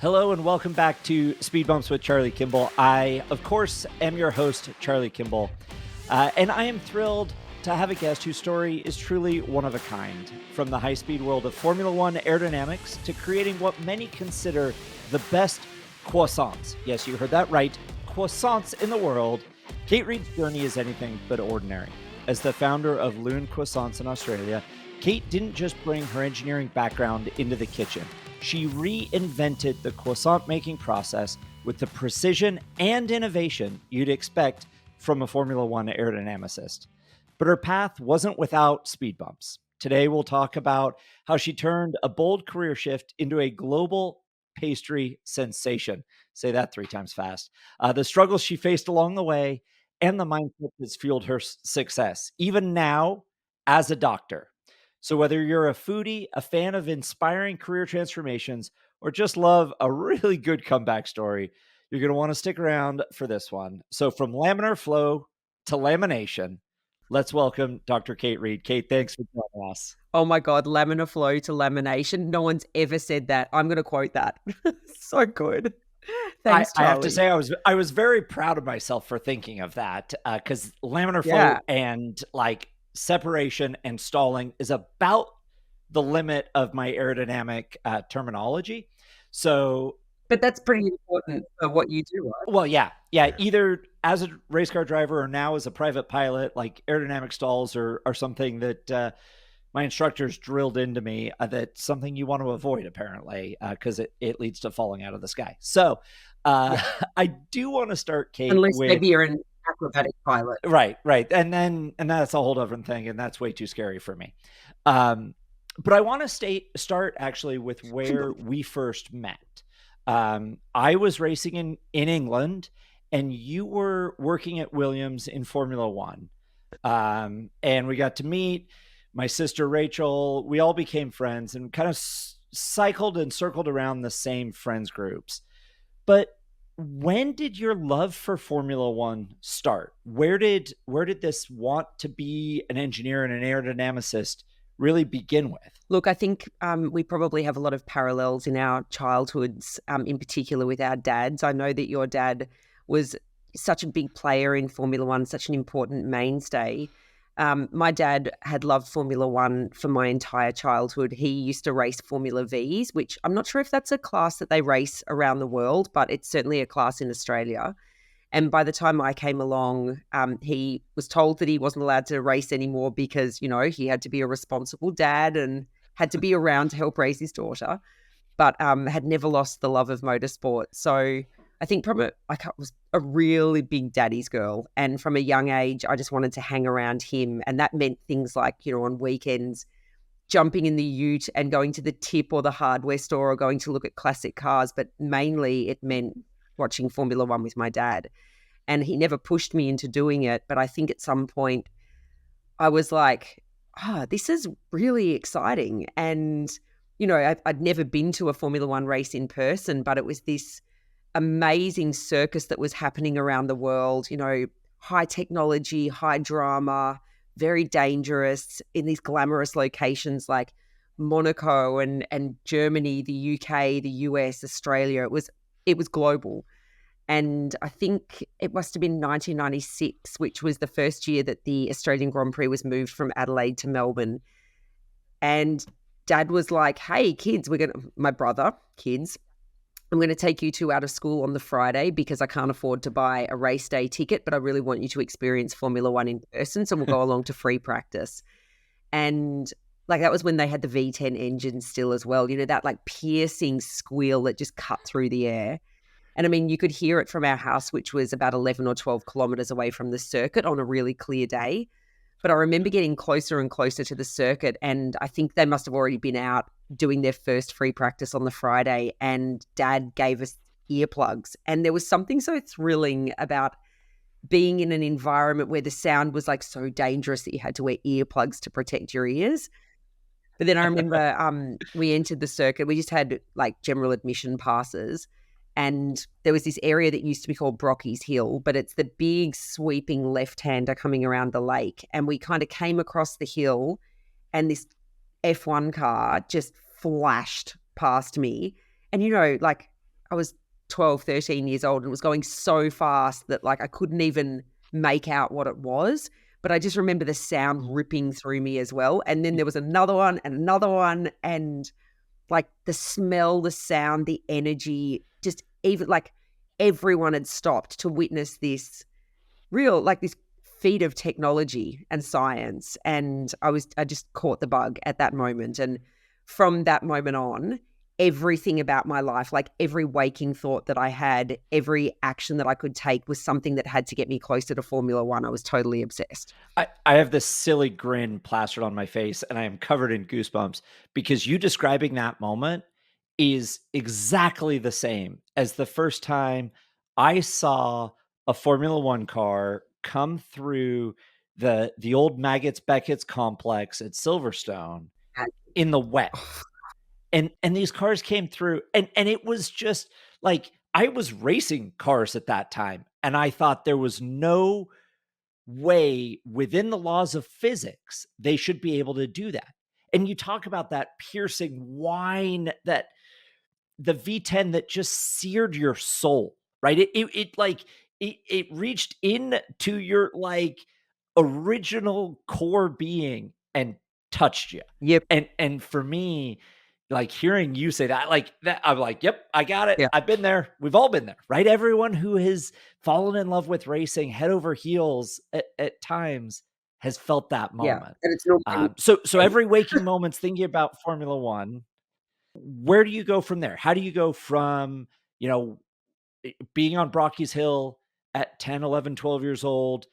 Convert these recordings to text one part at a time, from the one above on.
Hello and welcome back to Speed Bumps with Charlie Kimball. I, of course, am your host, Charlie Kimball, and I am thrilled to have a guest whose story is truly one of a kind. From the high-speed world of Formula One aerodynamics to creating what many consider the best croissants. Yes, you heard that right, croissants in the world. Kate Reid's journey is anything but ordinary. As the founder of Lune croissants in Australia, Kate didn't just bring her engineering background into the kitchen. She reinvented the croissant making process with the precision and innovation you'd expect from a Formula One aerodynamicist. But her path wasn't without speed bumps. Today, we'll talk about how she turned a bold career shift into a global pastry sensation. Say that 3 times fast. The struggles she faced along the way and the mindset that's fueled her success, even now as a doctor. So whether you're a foodie, a fan of inspiring career transformations, or just love a really good comeback story, you're going to want to stick around for this one. So from laminar flow to lamination, let's welcome Dr. Kate Reid. Kate, thanks for joining us. Oh my God, laminar flow to lamination. No one's ever said that. I'm going to quote that. So good. Thanks, Charlie. I have to say, I was very proud of myself for thinking of that because laminar flow and separation and stalling is about the limit of my aerodynamic terminology. So, but that's pretty important for what you do, right? Well, yeah. Either as a race car driver or now as a private pilot, like aerodynamic stalls are something that my instructors drilled into me. That's something you want to avoid, apparently, because it leads to falling out of the sky. So, I do want to start, Kate, unless maybe you're an acrobatic pilot. Right. And that's a whole different thing. And that's way too scary for me. But I want to start actually with where we first met. I was racing in England and you were working at Williams in Formula One. And we got to meet my sister, Rachel. We all became friends and kind of cycled and circled around the same friends groups. But when did your love for Formula One start? Where did this want to be an engineer and an aerodynamicist really begin with? Look, I think we probably have a lot of parallels in our childhoods, in particular with our dads. I know that your dad was such a big player in Formula One, such an important mainstay. My dad had loved Formula One for my entire childhood. He used to race Formula Vs, which I'm not sure if that's a class that they race around the world, but it's certainly a class in Australia. And by the time I came along, he was told that he wasn't allowed to race anymore because, he had to be a responsible dad and had to be around to help raise his daughter, but had never lost the love of motorsport. So I think I was a really big daddy's girl. And from a young age, I just wanted to hang around him. And that meant things like, on weekends, jumping in the ute and going to the tip or the hardware store or going to look at classic cars. But mainly it meant watching Formula One with my dad. And he never pushed me into doing it. But I think at some point I was like, this is really exciting. And, I'd never been to a Formula One race in person, but it was this amazing circus that was happening around the world, high technology, high drama, very dangerous in these glamorous locations like Monaco and Germany, the UK, the US, Australia. It was global. And I think it must have been 1996, which was the first year that the Australian Grand Prix was moved from Adelaide to Melbourne. And Dad was like, hey, kids, I'm going to take you two out of school on the Friday because I can't afford to buy a race day ticket, but I really want you to experience Formula One in person. So we'll go along to free practice. And that was when they had the V10 engine still as well, that piercing squeal that just cut through the air. And I mean, you could hear it from our house, which was about 11 or 12 kilometers away from the circuit on a really clear day. But I remember getting closer and closer to the circuit, and I think they must have already been out doing their first free practice on the Friday, and Dad gave us earplugs. And there was something so thrilling about being in an environment where the sound was so dangerous that you had to wear earplugs to protect your ears. But then I remember we entered the circuit. We just had general admission passes. And there was this area that used to be called Brocky's Hill, but it's the big sweeping left-hander coming around the lake. And we kind of came across the hill and this F1 car just flashed past me. And, I was 12, 13 years old, and it was going so fast that like I couldn't even make out what it was. But I just remember the sound ripping through me as well. And then there was another one and another one, and like the smell, the sound, the energy, just even like everyone had stopped to witness this real, like this feat of technology and science. And I just caught the bug at that moment. And from that moment on, everything about my life, like every waking thought that I had, every action that I could take was something that had to get me closer to Formula One. I was totally obsessed. I have this silly grin plastered on my face, and I am covered in goosebumps because you describing that moment is exactly the same as the first time I saw a Formula One car come through the old Maggots Beckett's complex at Silverstone in the wet. And these cars came through, and it was just like, I was racing cars at that time, and I thought there was no way within the laws of physics they should be able to do that. And you talk about that piercing whine, that the V10 that just seared your soul, right? It reached into your like original core being and touched you. Yep. And for me, like hearing you say that, like that, I'm like, yep, I got it. Yeah. I've been there. We've all been there, right? Everyone who has fallen in love with racing head over heels at times has felt that moment. Yeah. And it's not so every waking moment's thinking about Formula One. Where do you go from there? How do you go from, being on Brocky's Hill at 10, 11, 12 years old,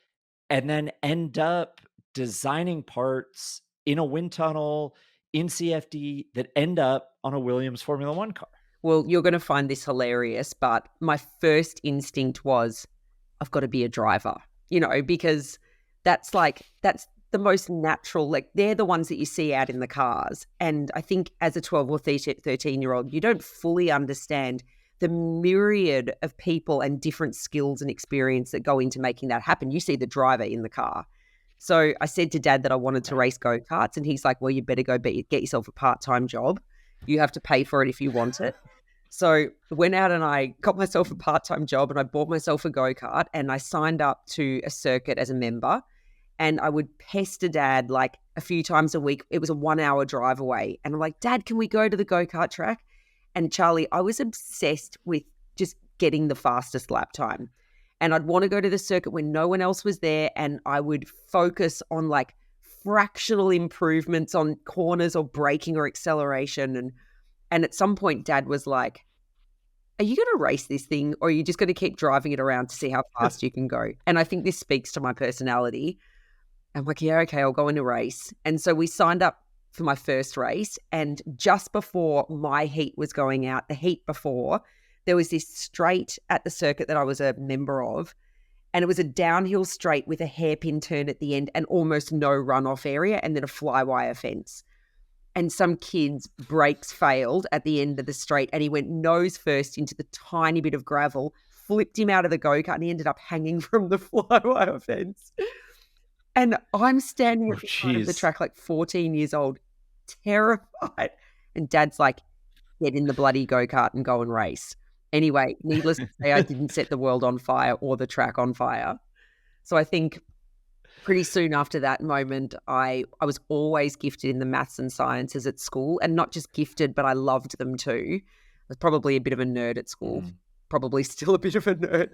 and then end up designing parts in a wind tunnel in CFD that end up on a Williams Formula One car? Well, you're going to find this hilarious, but my first instinct was, I've got to be a driver, because that's the most natural, like they're the ones that you see out in the cars. And I think as a 12 or 13-year-old, you don't fully understand the myriad of people and different skills and experience that go into making that happen. You see the driver in the car. So I said to Dad that I wanted to race go-karts, and he's like, well, you better go get yourself a part-time job. You have to pay for it if you want it. So I went out and I got myself a part-time job, and I bought myself a go-kart, and I signed up to a circuit as a member, and I would pester Dad like a few times a week. It was a 1-hour drive away. And I'm like, Dad, can we go to the go-kart track? And Charlie, I was obsessed with just getting the fastest lap time. And I'd want to go to the circuit when no one else was there, and I would focus on like fractional improvements on corners or braking or acceleration. And at some point, Dad was like, are you going to race this thing, or are you just going to keep driving it around to see how fast you can go? And I think this speaks to my personality. I'm like, yeah, okay, I'll go in a race. And so we signed up for my first race. And just before my heat was going out, the heat before, there was this straight at the circuit that I was a member of. And it was a downhill straight with a hairpin turn at the end and almost no runoff area, and then a fly wire fence. And some kid's brakes failed at the end of the straight, and he went nose first into the tiny bit of gravel, flipped him out of the go-kart, and he ended up hanging from the fly wire fence. And I'm standing at the side of the track like 14 years old, terrified. And Dad's like, get in the bloody go-kart and go and race. Anyway, needless to say, I didn't set the world on fire or the track on fire. So I think pretty soon after that moment, I was always gifted in the maths and sciences at school, and not just gifted, but I loved them too. I was probably a bit of a nerd at school, probably still a bit of a nerd.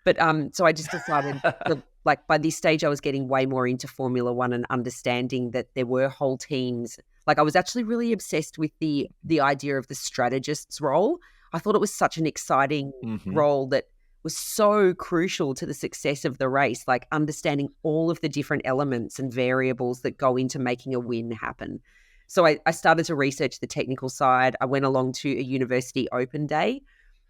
But so I just decided to, like, by this stage, I was getting way more into Formula One and understanding that there were whole teams. Like, I was actually really obsessed with the idea of the strategist's role. I thought it was such an exciting role that was so crucial to the success of the race, like understanding all of the different elements and variables that go into making a win happen. So I started to research the technical side. I went along to a university open day.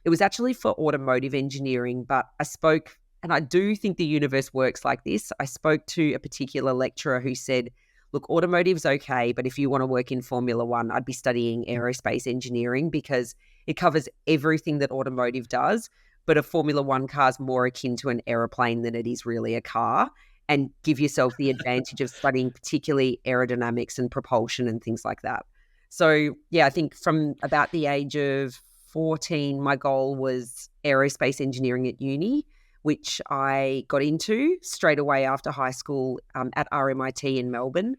It was actually for automotive engineering, but I spoke, and I do think the universe works like this. I spoke to a particular lecturer who said, look, automotive's okay, but if you want to work in Formula One, I'd be studying aerospace engineering because it covers everything that automotive does, but a Formula One car is more akin to an aeroplane than it is really a car, and give yourself the advantage of studying particularly aerodynamics and propulsion and things like that. So, yeah, I think from about the age of 14, my goal was aerospace engineering at uni, which I got into straight away after high school at RMIT in Melbourne.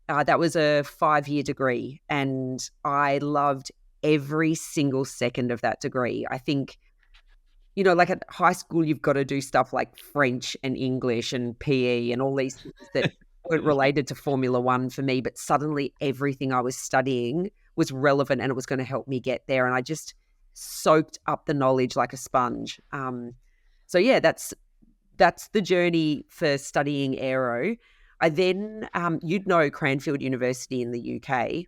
That was a 5-year degree, and I loved every single second of that degree. I think, like at high school, you've got to do stuff like French and English and PE and all these things that weren't related to Formula One for me, but suddenly everything I was studying was relevant and it was going to help me get there. And I just soaked up the knowledge like a sponge. So yeah, that's the journey for studying aero. I then, you'd know Cranfield University in the UK.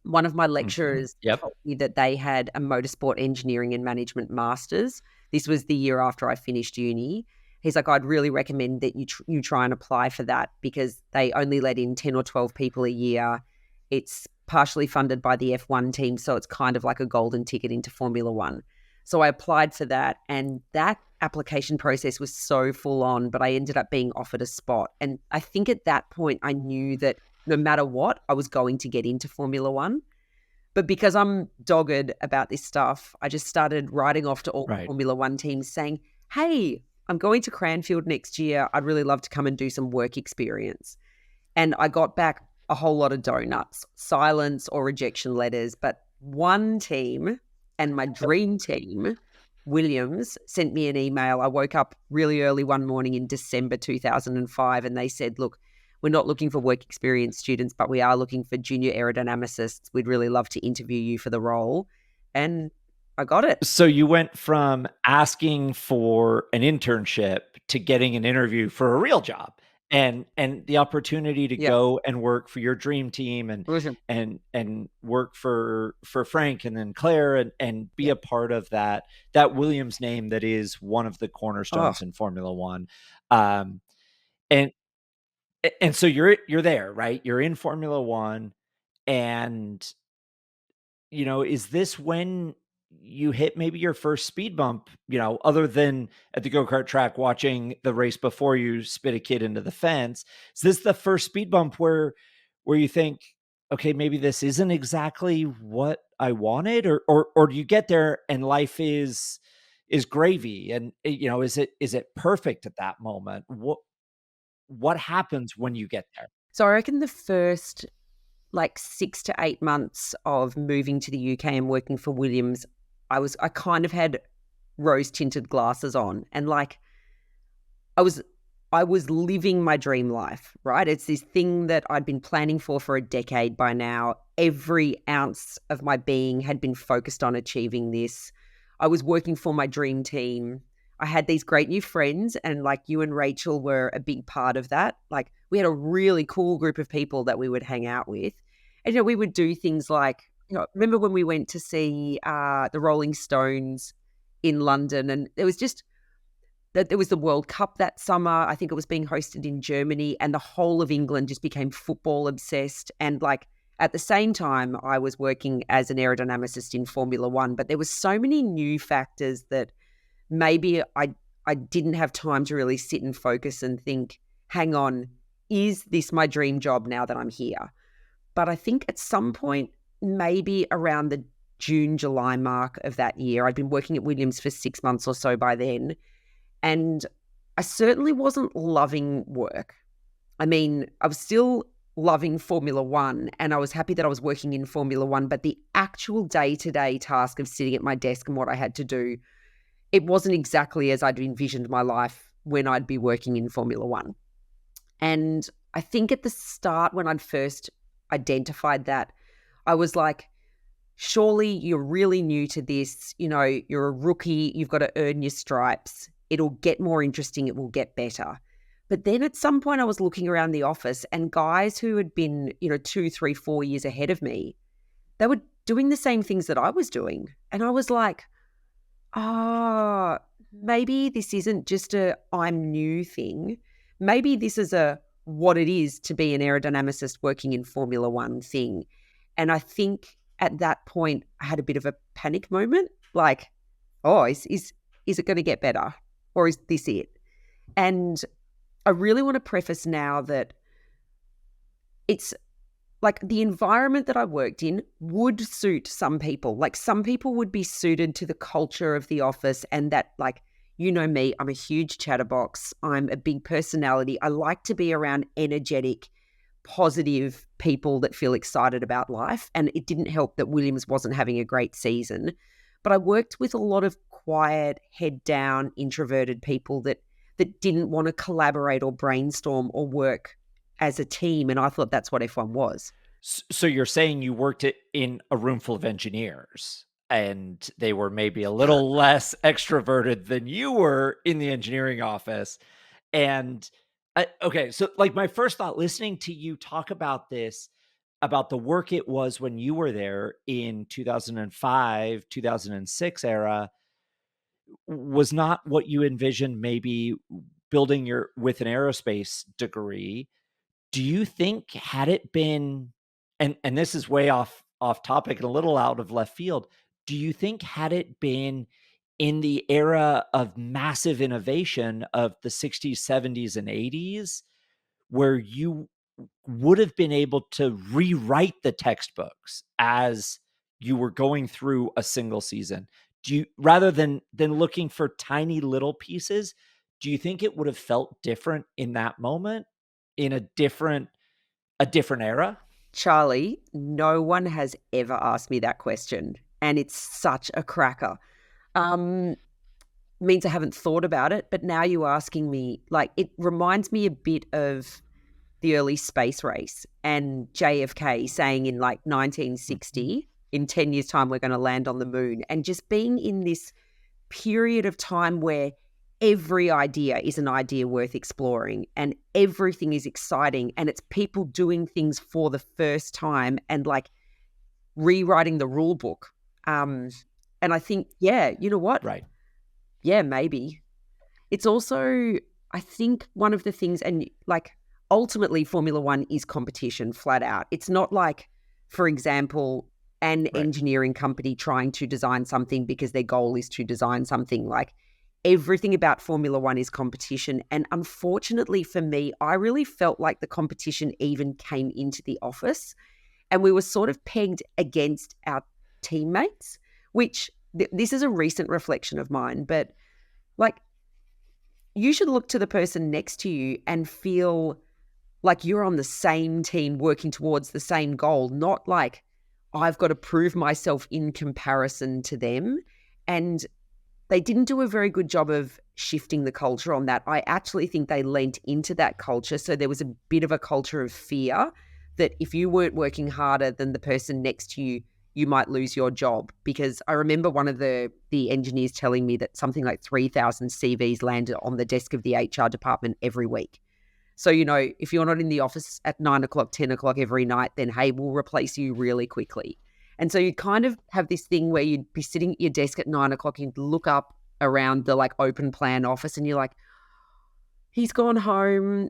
One of my lecturers told me that they had a motorsport engineering and management masters. This was the year after I finished uni. He's like, I'd really recommend that you try and apply for that because they only let in 10 or 12 people a year. It's partially funded by the F1 team, so it's kind of like a golden ticket into Formula One. So I applied for that, and that application process was so full on, but I ended up being offered a spot. And I think at that point I knew that no matter what, I was going to get into Formula One. But because I'm dogged about this stuff, I just started writing off to all the Formula One teams saying, hey, I'm going to Cranfield next year. I'd really love to come and do some work experience. And I got back a whole lot of donuts, silence or rejection letters. But one team and my dream team, Williams, sent me an email. I woke up really early one morning in December 2005 and they said, look, we're not looking for work experience students, but we are looking for junior aerodynamicists. We'd really love to interview you for the role. And I got it. So you went from asking for an internship to getting an interview for a real job and the opportunity to go and work for your dream team and work for Frank and then Claire and be a part of that Williams name that is one of the cornerstones in Formula One. And so you're there, right? You're in Formula One, and is this when you hit maybe your first speed bump? Other than at the go-kart track watching the race before you spit a kid into the fence, is this the first speed bump where you think, okay, maybe this isn't exactly what I wanted, or do you get there and life is gravy, and is it perfect at that moment? What happens when you get there? So I reckon the first 6 to 8 months of moving to the UK and working for Williams, I kind of had rose tinted glasses on, and I was living my dream life, right? It's this thing that I'd been planning for a decade by now. Every ounce of my being had been focused on achieving this. I was working for my dream team. I had these great new friends, and you and Rachel were a big part of that. We had a really cool group of people that we would hang out with. And, we would do things remember when we went to see the Rolling Stones in London, and there was the World Cup that summer. I think it was being hosted in Germany, and the whole of England just became football obsessed. And at the same time, I was working as an aerodynamicist in Formula One, but there was so many new factors that maybe I didn't have time to really sit and focus and think, hang on, is this my dream job now that I'm here? But I think at some point, maybe around the June, July mark of that year, I'd been working at Williams for 6 months or so by then, and I certainly wasn't loving work. I mean, I was still loving Formula One, and I was happy that I was working in Formula One, but the actual day-to-day task of sitting at my desk and what I had to do, it wasn't exactly as I'd envisioned my life when I'd be working in Formula One. And I think at the start, when I'd first identified that, I was like, surely you're really new to this. You're a rookie. You've got to earn your stripes. It'll get more interesting. It will get better. But then at some point I was looking around the office, and guys who had been, 2, 3, 4 years ahead of me, they were doing the same things that I was doing. And I was like, maybe this isn't just a I'm new thing. Maybe this is a what it is to be an aerodynamicist working in Formula One thing. And I think at that point I had a bit of a panic moment, is it going to get better, or is this it? And I really want to preface now that it's like the environment that I worked in would suit some people. Like some people would be suited to the culture of the office and that, like, you know me, I'm a huge chatterbox. I'm a big personality. I like to be around energetic, positive people that feel excited about life. And it didn't help that Williams wasn't having a great season. But I worked with a lot of quiet, head down, introverted people that didn't want to collaborate or brainstorm or work as a team. And I thought that's what F1 was. So you're saying you worked in a room full of engineers and they were maybe a little less extroverted than you were in the engineering office. And okay, so like my first thought listening to you talk about this, about the work it was when you were there in 2005, 2006 era, was not what you envisioned maybe building your with an aerospace degree. Do you think had it been, and this is way off topic and a little out of left field, do you think had it been in the era of massive innovation of the 60s, 70s, and 80s, where you would have been able to rewrite the textbooks as you were going through a single season? Do you, rather than looking for tiny little pieces, do you think it would have felt different in that moment, in a different era? Charlie, no one has ever asked me that question. And it's such a cracker. Means I haven't thought about it, but now you asking me, like, it reminds me a bit of the early space race and JFK saying in like 1960, in 10 years' time, we're going to land on the moon. And just being in this period of time where every idea is an idea worth exploring and everything is exciting and it's people doing things for the first time and like rewriting the rule book. And I think, yeah, you know what? Right. Yeah, maybe. It's also, I think one of the things, and like ultimately Formula One is competition flat out. It's not like, for example, an engineering company trying to design something because their goal is to design something. Like everything about Formula One is competition. And unfortunately for me, I really felt like the competition even came into the office and we were sort of pegged against our teammates, which this is a recent reflection of mine, but like you should look to the person next to you and feel like you're on the same team working towards the same goal, not like I've got to prove myself in comparison to them. And they didn't do a very good job of shifting the culture on that. I actually think they lent into that culture. So there was a bit of a culture of fear that if you weren't working harder than the person next to you, you might lose your job. Because I remember one of the engineers telling me that something like 3,000 CVs landed on the desk of the HR department every week. So, you know, if you're not in the office at 9 o'clock, 10 o'clock every night, then, hey, we'll replace you really quickly. And so you kind of have this thing where you'd be sitting at your desk at 9 o'clock, you'd look up around the like open plan office and you're like, he's gone home.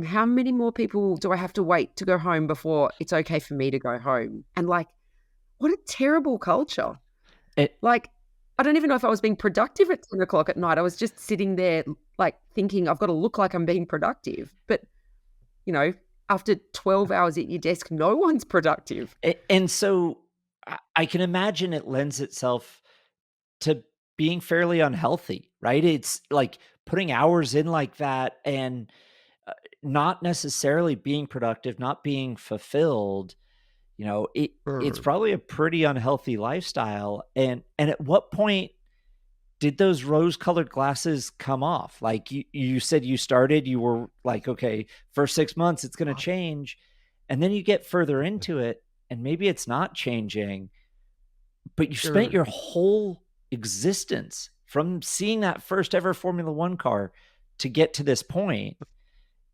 How many more people do I have to wait to go home before it's okay for me to go home? And like, what a terrible culture. Like, I don't even know if I was being productive at 10 o'clock at night. I was just sitting there like thinking I've got to look like I'm being productive. But, you know, after 12 hours at your desk, no one's productive. And so I can imagine it lends itself to being fairly unhealthy, right? It's like putting hours in like that and not necessarily being productive, not being fulfilled. You know, it's probably a pretty unhealthy lifestyle. And at what point did those rose-colored glasses come off? Like you said you started, you were like, okay, first 6 months, it's going to change. And then you get further into it and maybe it's not changing, but you spent your whole existence from seeing that first ever Formula One car to get to this point.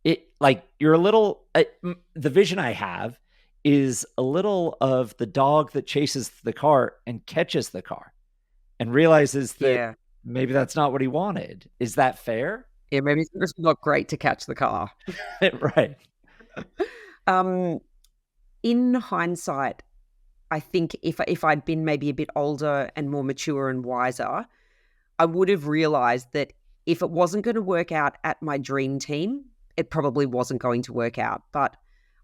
It like you're a little, the vision I have is a little of the dog that chases the car and catches the car and realizes that maybe that's not what he wanted. Is that fair? Yeah, maybe it's not great to catch the car. Right. In hindsight, I think if I'd been maybe a bit older and more mature and wiser, I would have realized that if it wasn't going to work out at my dream team, it probably wasn't going to work out. But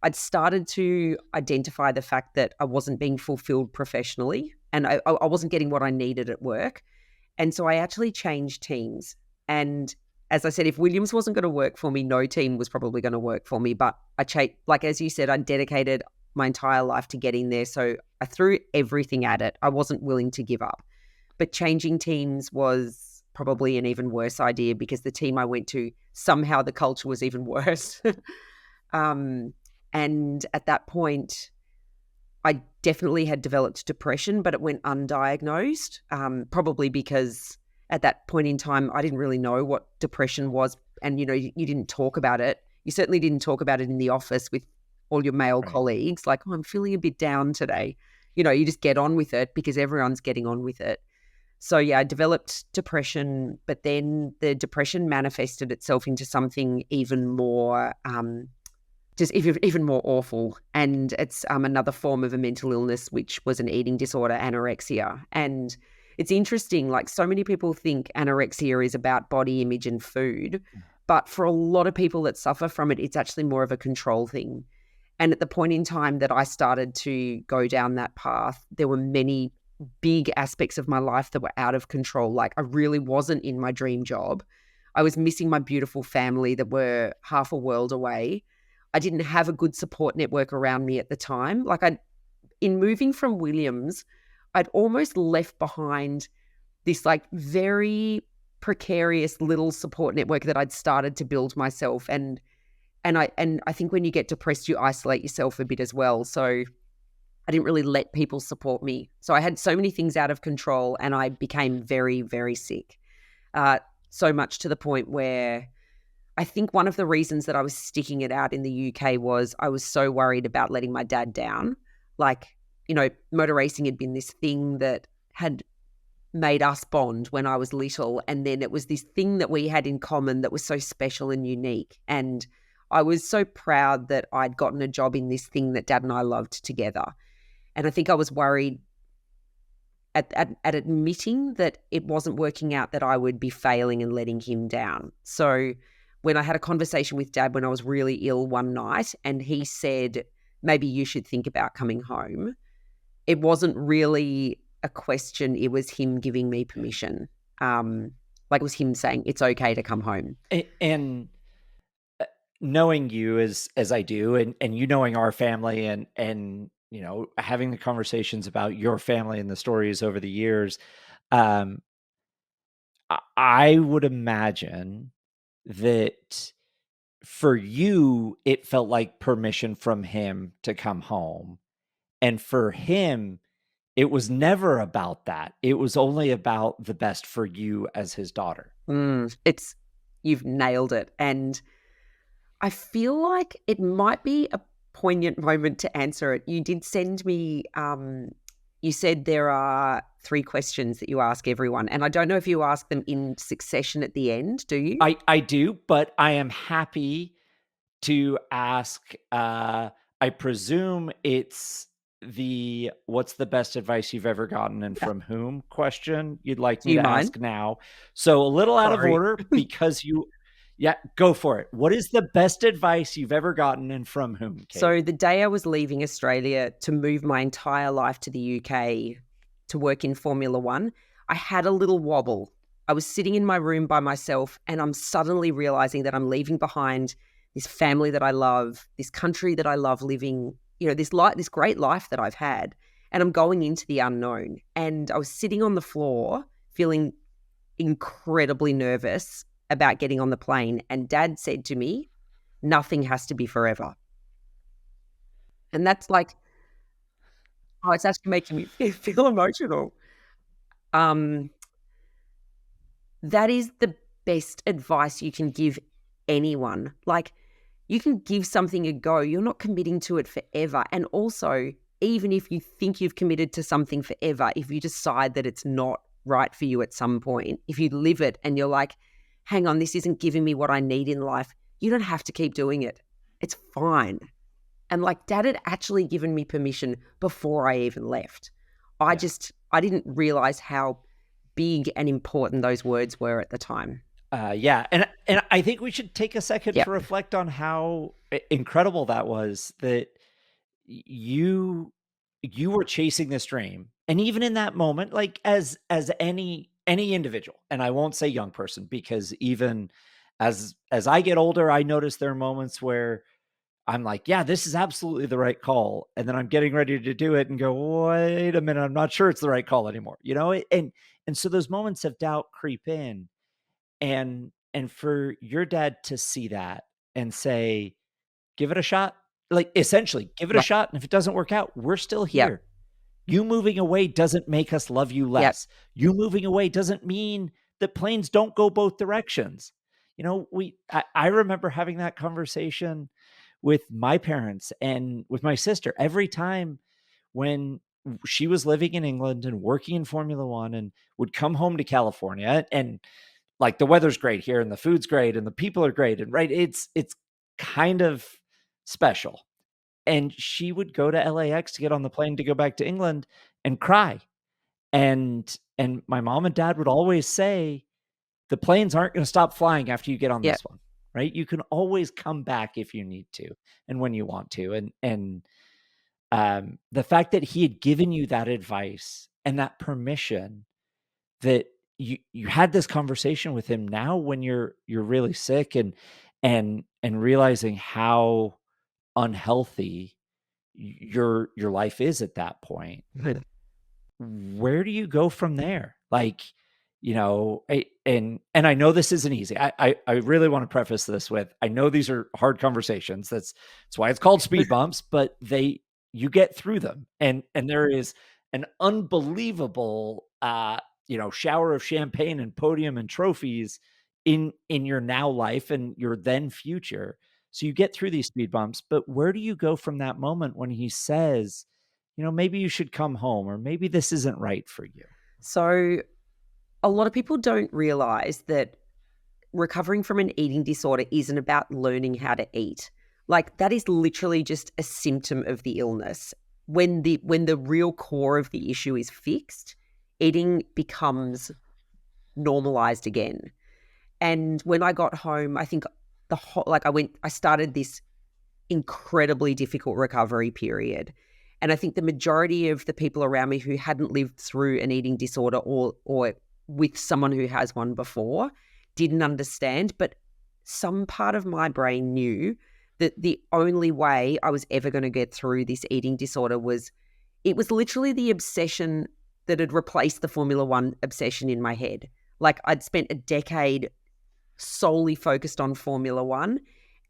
I'd started to identify the fact that I wasn't being fulfilled professionally, and I wasn't getting what I needed at work. And so I actually changed teams. And as I said, if Williams wasn't going to work for me, no team was probably going to work for me. But like as you said, I dedicated my entire life to getting there. So I threw everything at it. I wasn't willing to give up. But changing teams was probably an even worse idea, because the team I went to, somehow the culture was even worse. And at that point, I definitely had developed depression, but it went undiagnosed, probably because at that point in time, I didn't really know what depression was. And, you didn't talk about it. You certainly didn't talk about it in the office with all your male colleagues, like, oh, I'm feeling a bit down today. You just get on with it because everyone's getting on with it. So, yeah, I developed depression, but then the depression manifested itself into something even more just even more awful. And it's another form of a mental illness, which was an eating disorder, anorexia. And it's interesting, like, so many people think anorexia is about body image and food, but for a lot of people that suffer from it, it's actually more of a control thing. And at the point in time that I started to go down that path, there were many big aspects of my life that were out of control. Like, I really wasn't in my dream job. I was missing my beautiful family that were half a world away. I didn't have a good support network around me at the time. Like, in moving from Williams, I'd almost left behind this like very precarious little support network that I'd started to build myself. And I think when you get depressed, you isolate yourself a bit as well. So I didn't really let people support me. So I had so many things out of control, and I became very, very sick. So much to the point where I think one of the reasons that I was sticking it out in the UK was I was so worried about letting my dad down. Like, motor racing had been this thing that had made us bond when I was little. And then it was this thing that we had in common that was so special and unique. And I was so proud that I'd gotten a job in this thing that Dad and I loved together. And I think I was worried at admitting that it wasn't working out, that I would be failing and letting him down. So when I had a conversation with Dad when I was really ill one night, and he said, maybe you should think about coming home, it wasn't really a question. It was him giving me permission. Like, it was him saying, it's okay to come home. And knowing you as I do, and you knowing our family, and having the conversations about your family and the stories over the years, I would imagine that for you, it felt like permission from him to come home. And for him, it was never about that. It was only about the best for you as his daughter. You've nailed it. And I feel like it might be a poignant moment to answer it. You did send me, you said there are 3 questions that you ask everyone. And I don't know if you ask them in succession at the end, do you? I do, but I am happy to ask, I presume it's the what's the best advice you've ever gotten and from whom question you'd like me to ask now. So a little out of order because go for it. What is the best advice you've ever gotten and from whom, Kate? So the day I was leaving Australia to move my entire life to the UK to work in Formula One, I had a little wobble. I was sitting in my room by myself, and I'm suddenly realizing that I'm leaving behind this family that I love, this country that I love living, this great life that I've had, and I'm going into the unknown. And I was sitting on the floor feeling incredibly nervous about getting on the plane. And Dad said to me, nothing has to be forever. And that's like, it's actually making me feel emotional. That is the best advice you can give anyone. Like, you can give something a go. You're not committing to it forever. And also, even if you think you've committed to something forever, if you decide that it's not right for you at some point, if you live it and you're like, hang on, this isn't giving me what I need in life, you don't have to keep doing it. It's fine. And like, Dad had actually given me permission before I even left. I didn't realize how big and important those words were at the time. And I think we should take a second to reflect on how incredible that was that you were chasing this dream. And even in that moment, like as any individual, and I won't say young person, because even as I get older, I notice there are moments where I'm like, yeah, this is absolutely the right call. And then I'm getting ready to do it and go, wait a minute, I'm not sure it's the right call anymore. And so those moments of doubt creep in. And for your dad to see that and say, give it a shot, like essentially give it a Right. shot. And if it doesn't work out, we're still Yep. here. You moving away doesn't make us love you Yep. less. You moving away doesn't mean that planes don't go both directions. I remember having that conversation with my parents and with my sister every time when she was living in England and working in Formula One and would come home to California, and like the weather's great here and the food's great and the people are great. And right. It's kind of special. And she would go to LAX to get on the plane to go back to England and cry. And my mom and dad would always say, the planes aren't going to stop flying after you get on Yep. this one, right? You can always come back if you need to and when you want to. And the fact that he had given you that advice and that permission, that you had this conversation with him now when you're really sick, and realizing how unhealthy your life is at that point. Where do you go from there? Like, and I know this isn't easy. I really want to preface this with, I know these are hard conversations. That's why it's called speed bumps, but you get through them, and there is an unbelievable shower of champagne and podium and trophies in your now life and your then future. So you get through these speed bumps, but where do you go from that moment when he says, maybe you should come home, or maybe this isn't right for you? So a lot of people don't realize that recovering from an eating disorder isn't about learning how to eat. Like, that is literally just a symptom of the illness. When the real core of the issue is fixed, eating becomes normalized again. And when I got home, I think I started this incredibly difficult recovery period. And I think the majority of the people around me who hadn't lived through an eating disorder or with someone who has one before didn't understand. But some part of my brain knew that the only way I was ever going to get through this eating disorder was literally the obsession that had replaced the Formula One obsession in my head. Like, I'd spent a decade solely focused on Formula One.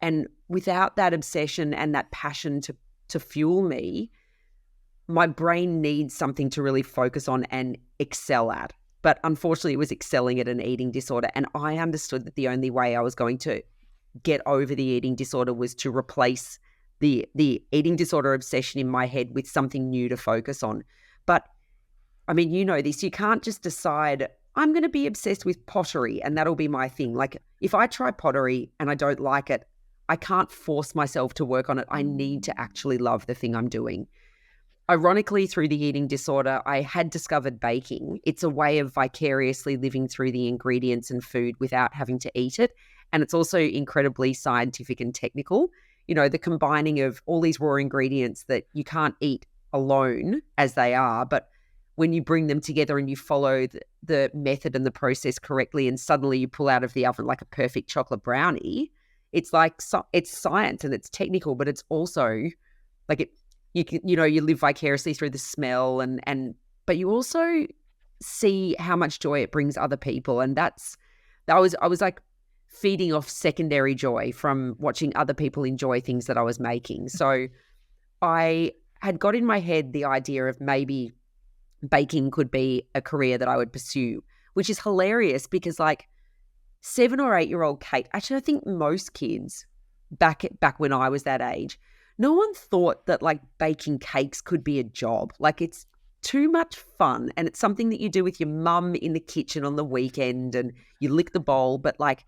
And without that obsession and that passion to fuel me, my brain needs something to really focus on and excel at. But unfortunately, it was excelling at an eating disorder. And I understood that the only way I was going to get over the eating disorder was to replace the eating disorder obsession in my head with something new to focus on. But I mean, you know this, you can't just decide, I'm going to be obsessed with pottery and that'll be my thing. Like, if I try pottery and I don't like it, I can't force myself to work on it. I need to actually love the thing I'm doing. Ironically, through the eating disorder, I had discovered baking. It's a way of vicariously living through the ingredients and food without having to eat it. And it's also incredibly scientific and technical. The combining of all these raw ingredients that you can't eat alone as they are, but when you bring them together and you follow the method and the process correctly, and suddenly you pull out of the oven like a perfect chocolate brownie, it's like it's science and it's technical, but it's also like it. You live vicariously through the smell but you also see how much joy it brings other people, and I was like feeding off secondary joy from watching other people enjoy things that I was making. So I had got in my head the idea of maybe baking could be a career that I would pursue, which is hilarious because like 7 or 8 year old Kate, actually I think most kids back when I was that age, no one thought that like baking cakes could be a job. Like, it's too much fun and it's something that you do with your mum in the kitchen on the weekend and you lick the bowl. But like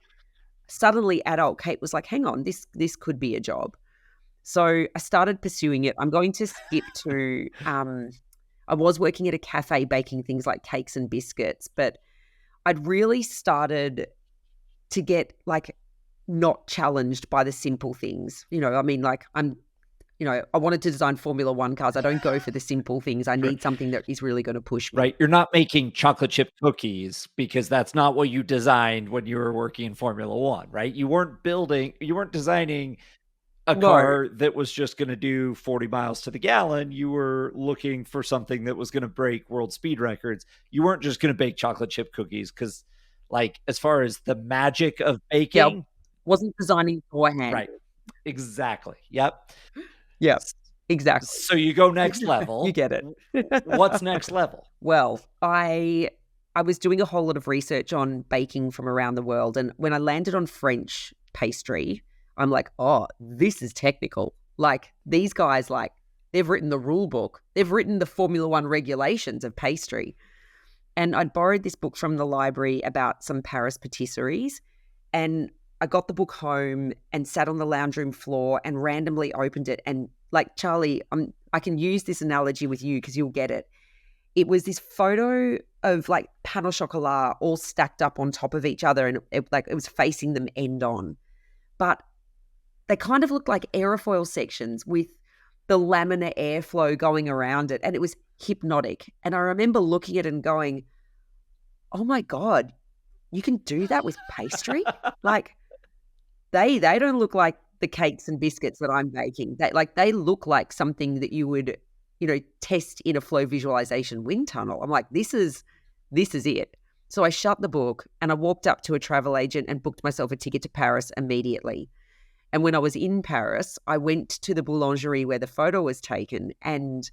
suddenly adult Kate was like, hang on, this could be a job. So I started pursuing it. I'm going to skip to I was working at a cafe baking things like cakes and biscuits, but I'd really started to get like not challenged by the simple things. I mean, like I wanted to design Formula One cars. I don't go for the simple things. I need something that is really going to push me. Right. You're not making chocolate chip cookies because that's not what you designed when you were working in Formula One, right? You weren't designing a No. car that was just going to do 40 miles to the gallon. You were looking for something that was going to break world speed records. You weren't just going to bake chocolate chip cookies because, like, as far as the magic of baking, wasn't designing beforehand. right? Exactly. Yep. Yep. Exactly. So you go next level. You get it. What's next level? Well, I was doing a whole lot of research on baking from around the world, and when I landed on French pastry, I'm like, oh, this is technical. Like, these guys, like, they've written the rule book. They've written the Formula One regulations of pastry. And I'd borrowed this book from the library about some Paris patisseries, and I got the book home and sat on the lounge room floor and randomly opened it. And like, Charlie, I can use this analogy with you because you'll get it. It was this photo of like pain au chocolat all stacked up on top of each other, and it was facing them end on. But they kind of looked like aerofoil sections with the laminar airflow going around it, and it was hypnotic. And I remember looking at it and going, oh my God, you can do that with pastry? Like, they don't look like the cakes and biscuits that I'm baking. They look like something that you would, test in a flow visualization wind tunnel. I'm like, this is it. So I shut the book and I walked up to a travel agent and booked myself a ticket to Paris immediately. And when I was in Paris, I went to the boulangerie where the photo was taken. And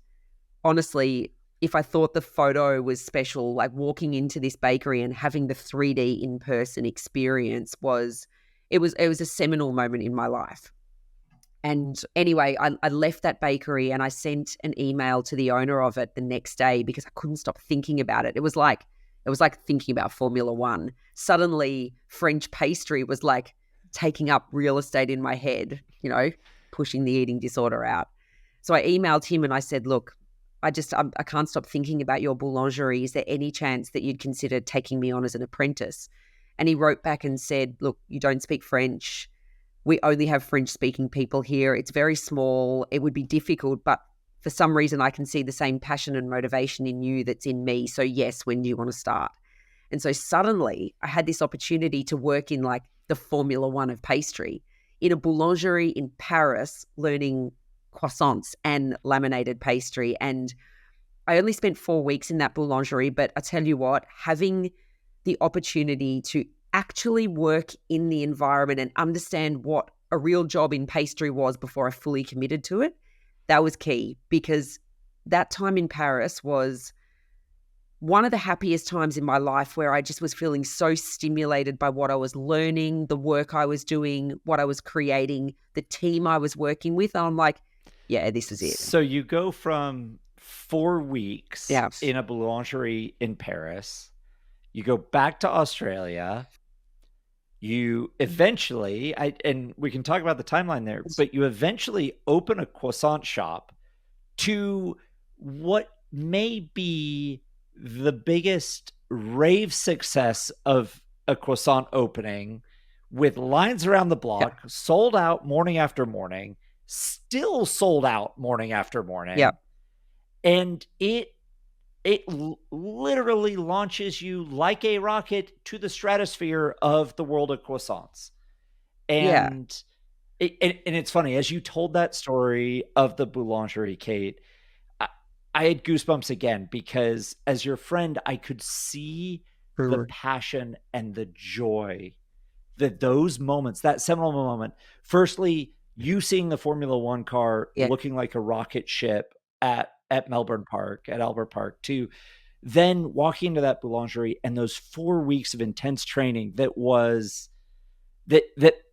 honestly, if I thought the photo was special, like walking into this bakery and having the 3D in-person experience was a seminal moment in my life. And anyway, I left that bakery and I sent an email to the owner of it the next day because I couldn't stop thinking about it. It was like thinking about Formula One. Suddenly, French pastry was like taking up real estate in my head, pushing the eating disorder out. So I emailed him and I said, look, I can't stop thinking about your boulangerie. Is there any chance that you'd consider taking me on as an apprentice? And he wrote back and said, look, you don't speak French. We only have French-speaking people here. It's very small. It would be difficult, but for some reason I can see the same passion and motivation in you that's in me. So yes, when do you want to start? And so suddenly I had this opportunity to work in like the Formula One of pastry in a boulangerie in Paris, learning croissants and laminated pastry. And I only spent 4 weeks in that boulangerie, but I tell you what, having the opportunity to actually work in the environment and understand what a real job in pastry was before I fully committed to it, that was key, because that time in Paris was one of the happiest times in my life where I just was feeling so stimulated by what I was learning, the work I was doing, what I was creating, the team I was working with. And I'm like, yeah, this is it. So you go from 4 weeks in a boulangerie in Paris, you go back to Australia, you eventually, and we can talk about the timeline there, but you eventually open a croissant shop to what may be the biggest rave success of a croissant opening, with lines around the block, sold out morning after morning, still sold out morning after morning. Yeah. And it literally launches you like a rocket to the stratosphere of the world of croissants. And it's funny, as you told that story of the boulangerie, Kate, I had goosebumps again, because as your friend, I could see the passion and the joy that those moments, that seminal moment, firstly, you seeing the Formula One car looking like a rocket ship at Melbourne Park, at Albert Park, to then walking into that boulangerie and those 4 weeks of intense training that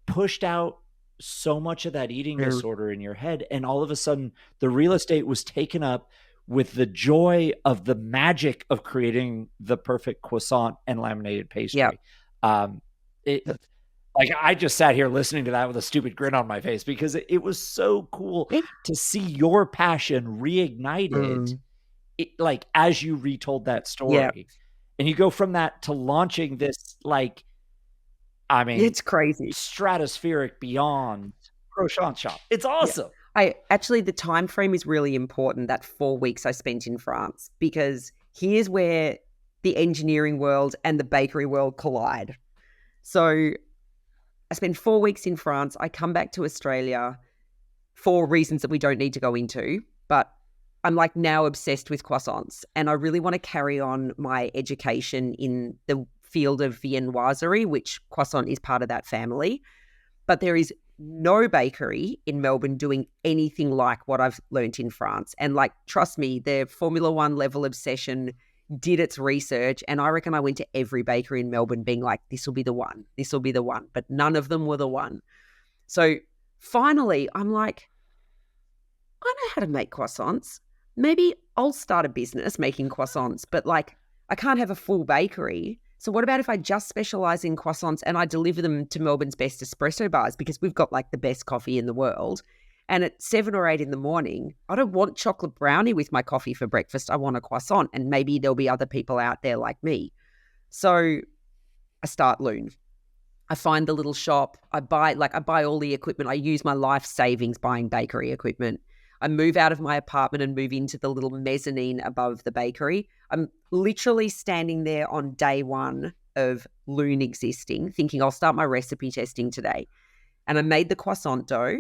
pushed out so much of that eating disorder in your head. And all of a sudden the real estate was taken up with the joy of the magic of creating the perfect croissant and laminated pastry. Like, I just sat here listening to that with a stupid grin on my face, because it was so cool to see your passion reignited, like, as you retold that story. And you go from that to launching this, like, I mean, It's crazy. stratospheric beyond croissant shop. It's Yeah. awesome. I actually, the time frame is really important, that 4 weeks I spent in France, because here's where the engineering world and the bakery world collide. So I spend 4 weeks in France. I come back to Australia for reasons that we don't need to go into, but I'm like now obsessed with croissants, and I really want to carry on my education in the field of viennoiserie, which croissant is part of that family. But there is no bakery in Melbourne doing anything like what I've learnt in France. And like, trust me, their Formula One level obsession did its research. And I reckon I went to every bakery in Melbourne being like, this will be the one, this will be the one. But none of them were the one. So finally, I'm like, I know how to make croissants. Maybe I'll start a business making croissants, but like, I can't have a full bakery. So what about if I just specialize in croissants and I deliver them to Melbourne's best espresso bars, because we've got like the best coffee in the world. And at 7 or 8 in the morning, I don't want chocolate brownie with my coffee for breakfast. I want a croissant, and maybe there'll be other people out there like me. So I start Lune. I find the little shop. I buy all the equipment. I use my life savings buying bakery equipment. I move out of my apartment and move into the little mezzanine above the bakery. I'm literally standing there on day one of Lune existing, thinking I'll start my recipe testing today. And I made the croissant dough,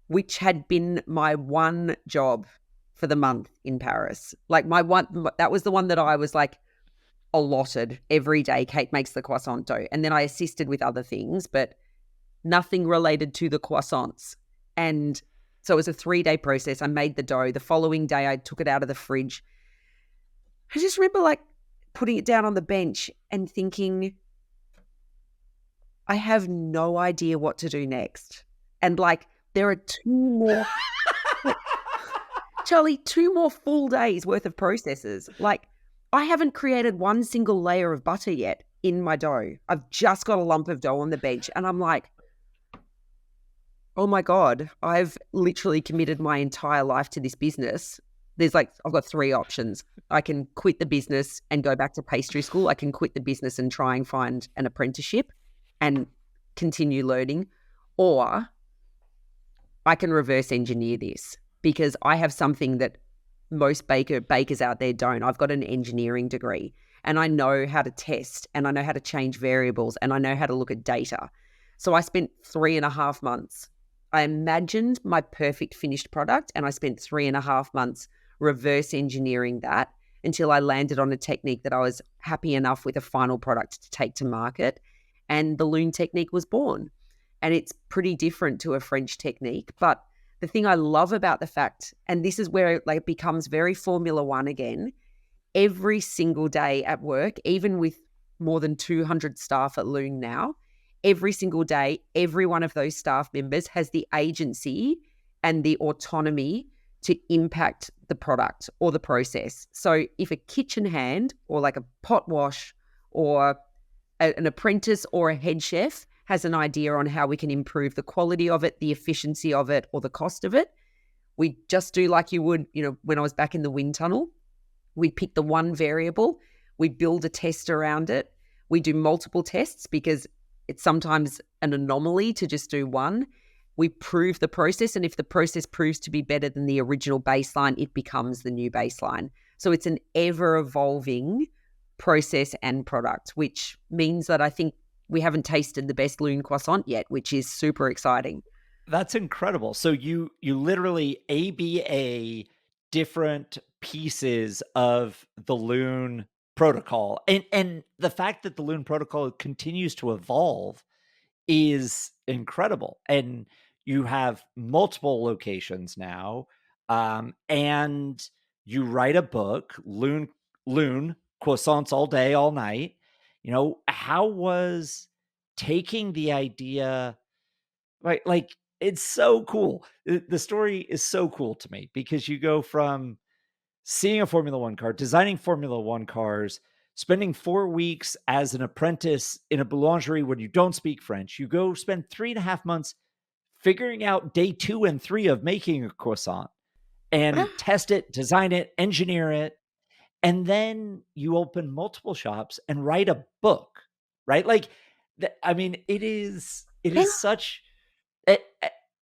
which had been my one job for the month in Paris. Like that was the one that I was like allotted every day. Kate makes the croissant dough. And then I assisted with other things, but nothing related to the croissants. And so it was a 3-day process. I made the dough. The following day, I took it out of the fridge. I just remember like putting it down on the bench and thinking, I have no idea what to do next. And like, there are 2 more, Charlie, 2 more full days worth of processes. Like, I haven't created one single layer of butter yet in my dough. I've just got a lump of dough on the bench. And I'm like, oh my God, I've literally committed my entire life to this business. I've got 3 options. I can quit the business and go back to pastry school. I can quit the business and try and find an apprenticeship and continue learning. Or I can reverse engineer this, because I have something that most bakers out there don't. I've got an engineering degree, and I know how to test, and I know how to change variables, and I know how to look at data. So I spent 3.5 months. I imagined my perfect finished product, and I spent 3.5 months reverse engineering that until I landed on a technique that I was happy enough with a final product to take to market. And the Lune technique was born. And it's pretty different to a French technique. But the thing I love about the fact, and this is where it becomes very Formula One again, every single day at work, even with more than 200 staff at Lune now, every single day, every one of those staff members has the agency and the autonomy to impact the product or the process. So if a kitchen hand or like a pot wash or an apprentice or a head chef has an idea on how we can improve the quality of it, the efficiency of it, or the cost of it, we just do like you would, when I was back in the wind tunnel. We pick the one variable, we build a test around it, we do multiple tests because it's sometimes an anomaly to just do one. We prove the process, and if the process proves to be better than the original baseline, it becomes the new baseline. So it's an ever-evolving process and product, which means that I think we haven't tasted the best Lune croissant yet, which is super exciting. That's incredible. So you literally ABA different pieces of the Lune protocol. And the fact that the Lune protocol continues to evolve is incredible. And you have multiple locations now. And you write a book, Lune croissants all day, all night. How was taking the idea, right? Like, it's so cool. The story is so cool to me, because you go from seeing a Formula One car, designing Formula One cars, spending 4 weeks as an apprentice in a boulangerie when you don't speak French. You go spend 3.5 months figuring out day 2 and 3 of making a croissant and test it, design it, engineer it. And then you open multiple shops and write a book, right? Like, I mean, it is such. It,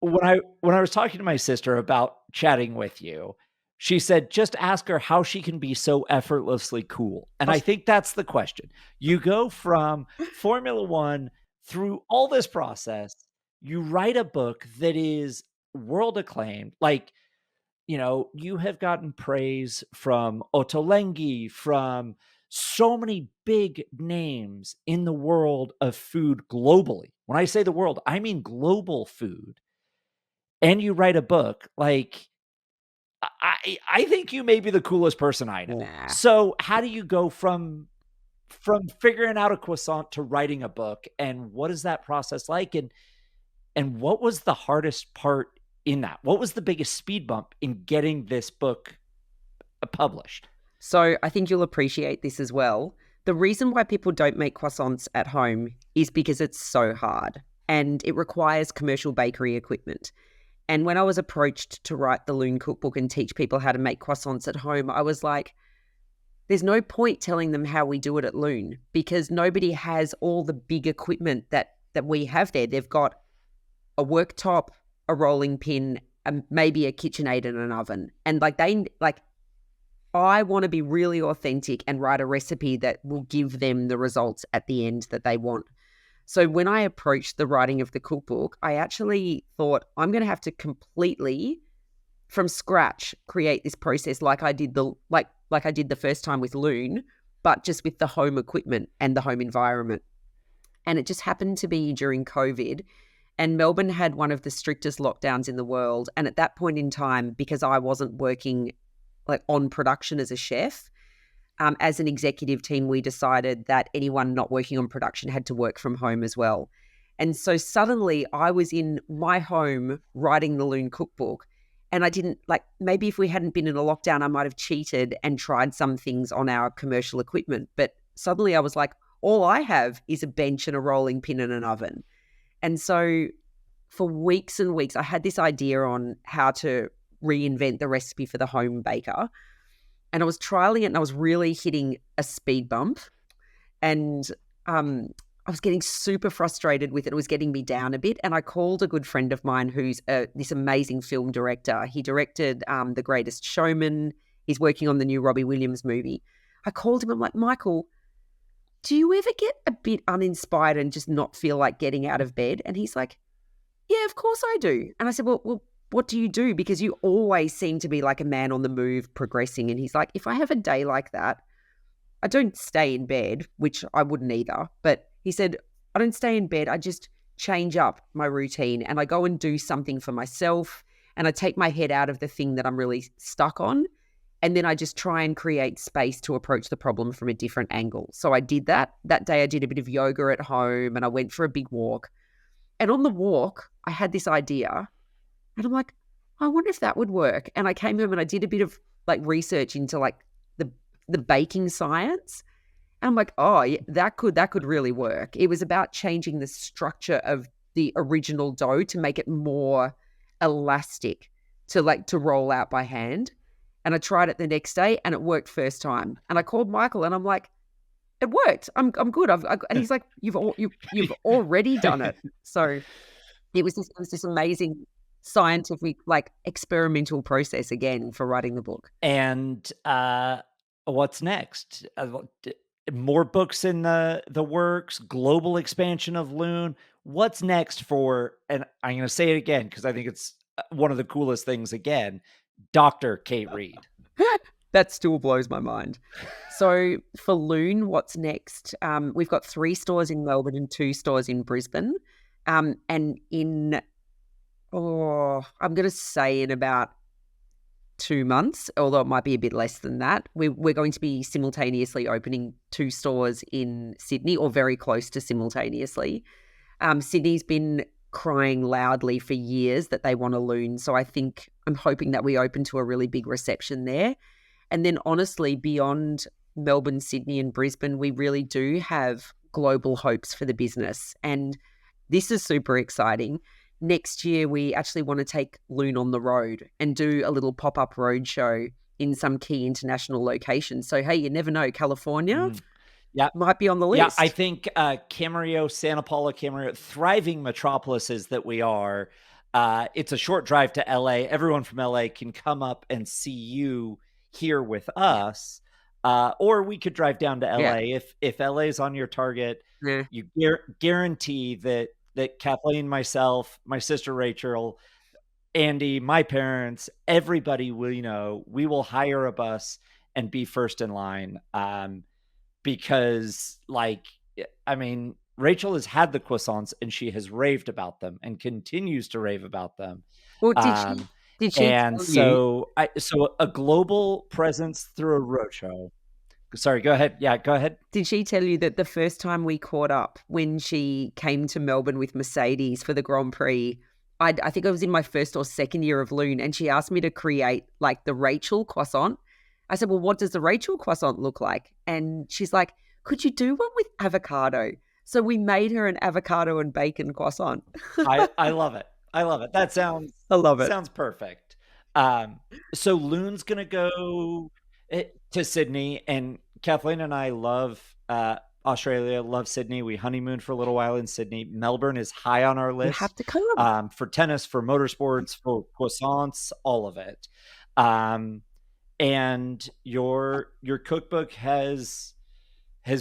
when I was talking to my sister about chatting with you, she said, just ask her how she can be so effortlessly cool. And I think that's the question. You go from Formula One through all this process, you write a book that is world acclaimed. Like, you have gotten praise from Ottolenghi, from so many big names in the world of food globally. When I say the world, I mean global food. And you write a book, like, I think you may be the coolest person I know. Nah. So how do you go from figuring out a croissant to writing a book, and what is that process like? And what was the hardest part in that? What was the biggest speed bump in getting this book published? So I think you'll appreciate this as well. The reason why people don't make croissants at home is because it's so hard and it requires commercial bakery equipment. And when I was approached to write the Lune cookbook and teach people how to make croissants at home, I was like, there's no point telling them how we do it at Lune because nobody has all the big equipment that we have there. They've got a worktop, a rolling pin, and maybe a KitchenAid and an oven. And I want to be really authentic and write a recipe that will give them the results at the end that they want. So when I approached the writing of the cookbook, I actually thought I'm going to have to completely from scratch create this process like I did the first time with Lune, but just with the home equipment and the home environment. And it just happened to be during COVID, and Melbourne had one of the strictest lockdowns in the world. And at that point in time, because I wasn't working on production as a chef, as an executive team, we decided that anyone not working on production had to work from home as well. And so suddenly I was in my home writing the Lune cookbook, and I didn't maybe if we hadn't been in a lockdown, I might have cheated and tried some things on our commercial equipment. But suddenly I was like, all I have is a bench and a rolling pin and an oven. And so for weeks and weeks, I had this idea on how to reinvent the recipe for the home baker. And I was trialing it and I was really hitting a speed bump. And I was getting super frustrated with it. It was getting me down a bit. And I called a good friend of mine who's this amazing film director. He directed The Greatest Showman. He's working on the new Robbie Williams movie. I called him. I'm like, Michael, do you ever get a bit uninspired and just not feel like getting out of bed? And he's like, yeah, of course I do. And I said, well, what do you do? Because you always seem to be like a man on the move progressing. And he's like, if I have a day like that, I don't stay in bed, which I wouldn't either. But he said, I don't stay in bed. I just change up my routine and I go and do something for myself. And I take my head out of the thing that I'm really stuck on. And then I just try and create space to approach the problem from a different angle. So I did that. That day I did a bit of yoga at home and I went for a big walk. And on the walk, I had this idea. And I'm like, I wonder if that would work. And I came home and I did a bit of research into the baking science. And I'm like, oh, yeah, that could really work. It was about changing the structure of the original dough to make it more elastic to roll out by hand. And I tried it the next day and it worked first time. And I called Michael and I'm like, it worked. I'm good. And he's like, you've already done it. So it was this amazing scientific experimental process again for writing the book. And what's next? More books in the works, global expansion of Lune. What's next for, and I'm going to say it again because I think it's one of the coolest things again, Dr. Kate Reid. That still blows my mind. So for Lune, what's next? We've got 3 stores in Melbourne and 2 stores in Brisbane. And I'm going to say in about 2 months, although it might be a bit less than that, we're going to be simultaneously opening 2 stores in Sydney, or very close to simultaneously. Sydney's been crying loudly for years that they want a Lune. So I'm hoping that we open to a really big reception there. And then honestly, beyond Melbourne, Sydney and Brisbane, we really do have global hopes for the business. And this is super exciting. Next year, we actually want to take Lune on the road and do a little pop-up road show in some key international locations. So, hey, you never know, California. Yeah. might be on the Yeah, I list. think Camarillo, Santa Paula, Camarillo, thriving metropolises that we are. It's a short drive to LA. Everyone from LA can come up and see you here with Yeah. us, or we could drive down to Yeah. LA if LA is on your target. Yeah. You guarantee that Kathleen, myself, my sister Rachel, Andy, my parents, everybody will, we will hire a bus and be first in line. Because I mean, Rachel has had the croissants and she has raved about them and continues to rave about them. Well, Um, did she and tell you so a global presence through a roadshow. Sorry, go ahead. Yeah, go ahead. Did she tell you that the first time we caught up when she came to Melbourne with Mercedes for the Grand Prix, I think I was in my first or second year of Lune, and she asked me to create like the Rachel croissant. I said, well, what does the Rachel croissant look like? And she's like, could you do one with avocado? So we made her an avocado and bacon croissant. I love it. I love it. That I love it. sounds perfect. So Lune's gonna go to Sydney, and Kathleen and I love Australia, love Sydney. We honeymooned for a little while in Sydney. Melbourne is high on our You have list to come. for tennis, for motorsports, for croissants, all of it. Um, and your cookbook has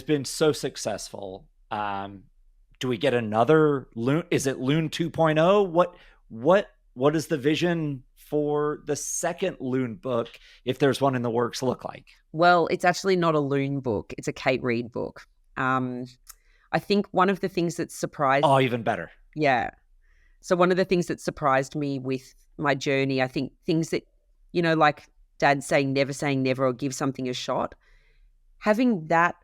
been so successful. Do we get another Lune? Is it Lune 2.0? What is the vision for the second Lune book, if there's one in the works, look like? Well, it's actually not a Lune book. It's a Kate Reid book. I think one of the things that surprised, Oh, even better. yeah. So one of the things that surprised me with my journey, I think things that, like Dad saying never or give something a shot, having that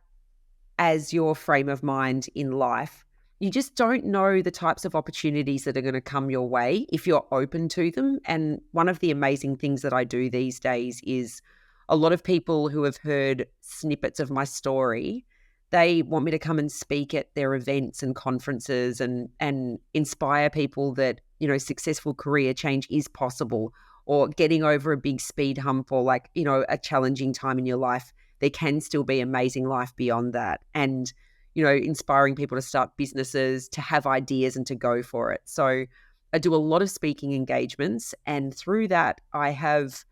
as your frame of mind in life, you just don't know the types of opportunities that are going to come your way if you're open to them. And one of the amazing things that I do these days is a lot of people who have heard snippets of my story, they want me to come and speak at their events and conferences and inspire people that, successful career change is possible, or getting over a big speed hump, or a challenging time in your life. There can still be amazing life beyond that. And, inspiring people to start businesses, to have ideas and to go for it. So I do a lot of speaking engagements. And through that, I have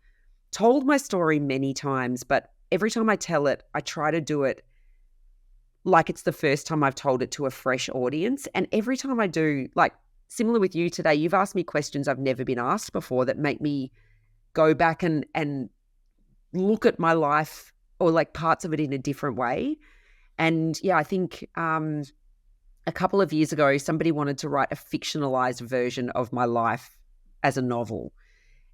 told my story many times, but every time I tell it, I try to do it like it's the first time I've told it to a fresh audience. And every time I do, like similar with you today, you've asked me questions I've never been asked before that make me go back and look at my life, or like parts of it, in a different way. And yeah, I think a couple of years ago, somebody wanted to write a fictionalized version of my life as a novel.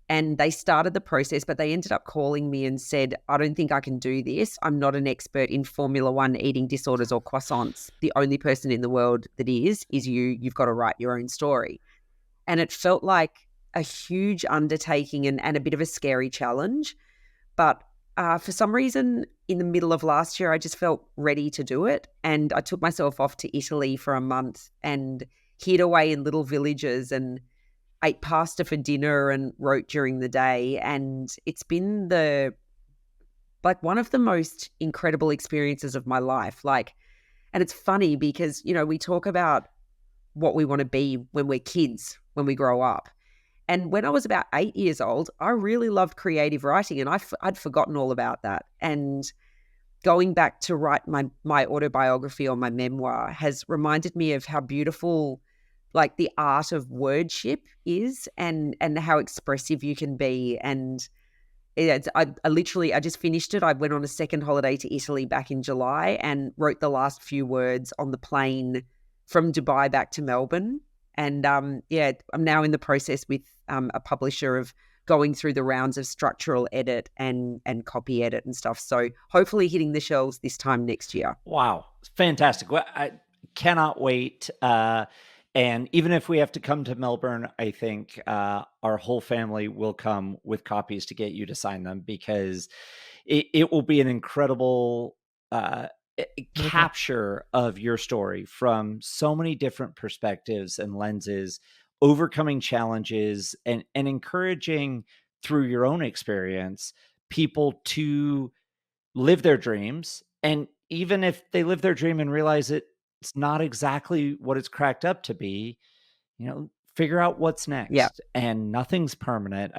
And they started the process, but they ended up calling me and said, I don't think I can do this. I'm not an expert in Formula One, eating disorders, or croissants. The only person in the world that is you. You've got to write your own story. And it felt like a huge undertaking and a bit of a scary challenge. But for some reason, in the middle of last year, I just felt ready to do it. And I took myself off to Italy for a month and hid away in little villages and ate pasta for dinner and wrote during the day. And it's been one of the most incredible experiences of my life. And it's funny because, we talk about what we want to be when we're kids, when we grow up. And when I was about 8 years old, I really loved creative writing, and I'd forgotten all about that. And going back to write my autobiography or my memoir has reminded me of how beautiful, like, the art of wordship is, and how expressive you can be. And I just finished it. I went on a second holiday to Italy back in July and wrote the last few words on the plane from Dubai back to Melbourne. And I'm now in the process with a publisher of going through the rounds of structural edit and copy edit and stuff. So hopefully hitting the shelves this time next year. Wow. Fantastic. Well, I cannot wait. And even if we have to come to Melbourne, I think our whole family will come with copies to get you to sign them, because it will be an incredible capture of your story from so many different perspectives and lenses, overcoming challenges and encouraging through your own experience people to live their dreams. And even if they live their dream and realize it's not exactly what it's cracked up to be, figure out what's Yeah. next, and nothing's permanent.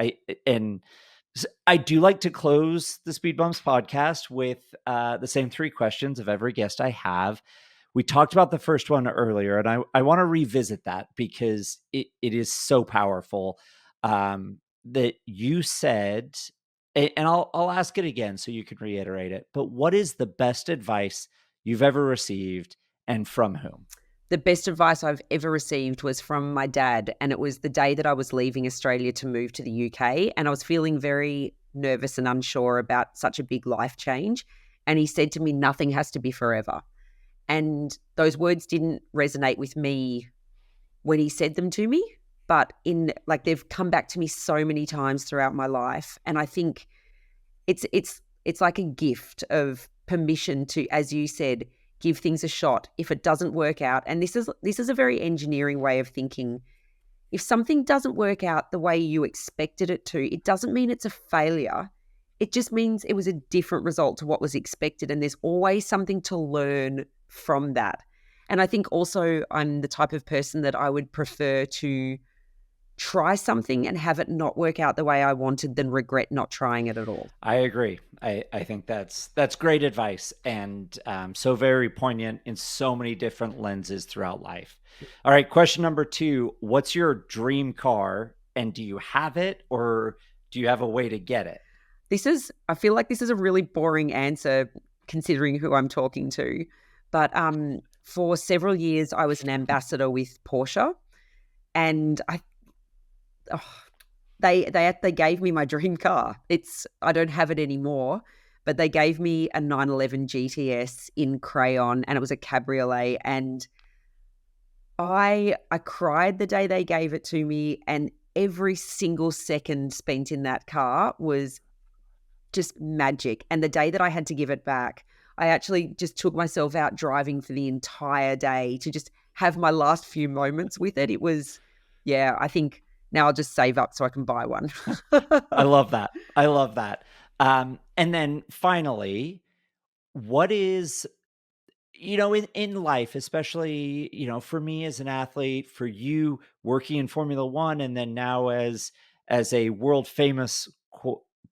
I do like to close the Speed Bumps podcast with the same three questions of every guest I have. We talked about the first one earlier, and I want to revisit that because it is so powerful, that you said, and I'll ask it again so you can reiterate it. But what is the best advice you've ever received, and from whom? The best advice I've ever received was from my dad, and it was the day that I was leaving Australia to move to the UK, and I was feeling very nervous and unsure about such a big life change. And he said to me, nothing has to be forever. And those words didn't resonate with me when he said them to me, but they've come back to me so many times throughout my life. And I think it's like a gift of permission to, as you said, give things a shot. If it doesn't work out, and this is a very engineering way of thinking, if something doesn't work out the way you expected it to, it doesn't mean it's a failure. It just means it was a different result to what was expected, and there's always something to learn from that. And I think also I'm the type of person that I would prefer to try something and have it not work out the way I wanted than regret not trying it at all. I agree. I think that's great advice, and so very poignant in so many different lenses throughout life. All right, question number 2. What's your dream car, and do you have it, or do you have a way to get it? I feel like this is a really boring answer considering who I'm talking to, but for several years I was an ambassador with Porsche, and they gave me my dream car. I don't have it anymore, but they gave me a 911 GTS in crayon, and it was a cabriolet, and I cried the day they gave it to me, and every single second spent in that car was just magic. And the day that I had to give it back, I actually just took myself out driving for the entire day to just have my last few moments with it. It was, I think now I'll just save up so I can buy one. I love that. And then finally, what is, in life, especially, for me as an athlete, for you working in Formula One, and then now as a world famous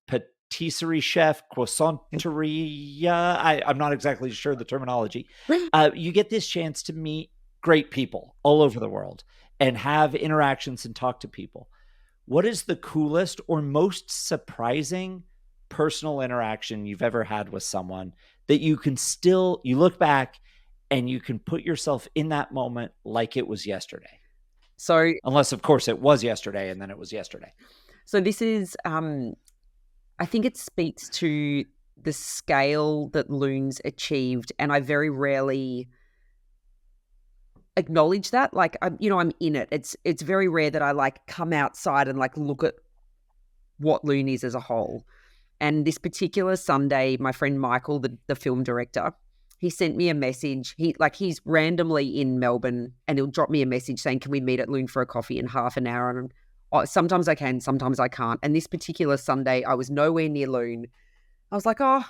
patisserie chef, croissanteria, I'm not exactly sure the terminology. You get this chance to meet great people all over the world and have interactions and talk to people. What is the coolest or most surprising personal interaction you've ever had with someone that you look back and you can put yourself in that moment like it was yesterday? So, unless of course it was yesterday and then it was yesterday. So this is, I think it speaks to the scale that Lune's achieved, and I very rarely acknowledge that. Like, I'm in it. It's very rare that I come outside and look at what Lune is as a whole. And this particular Sunday, my friend Michael, the film director, he sent me a message. He's randomly in Melbourne, and he'll drop me a message saying, "Can we meet at Lune for a coffee in half an hour?" And sometimes I can, sometimes I can't. And this particular Sunday, I was nowhere near Lune. I was like, "Oh,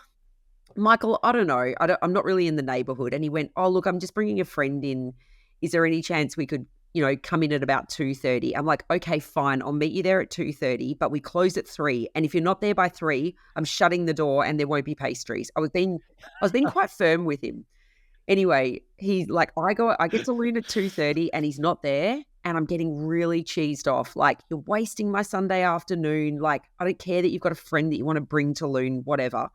Michael, I don't know. I'm not really in the neighborhood." And he went, "Oh, look, I'm just bringing a friend in. Is there any chance we could, come in at about 2:30? I'm like, "Okay, fine. I'll meet you there at 2:30, but we close at 3. And if you're not there by 3, I'm shutting the door and there won't be pastries." I was being quite firm with him. Anyway, he's like, I get to Lune at 2:30 and he's not there, and I'm getting really cheesed off. Like, "You're wasting my Sunday afternoon. Like, I don't care that you've got a friend that you want to bring to Lune, whatever."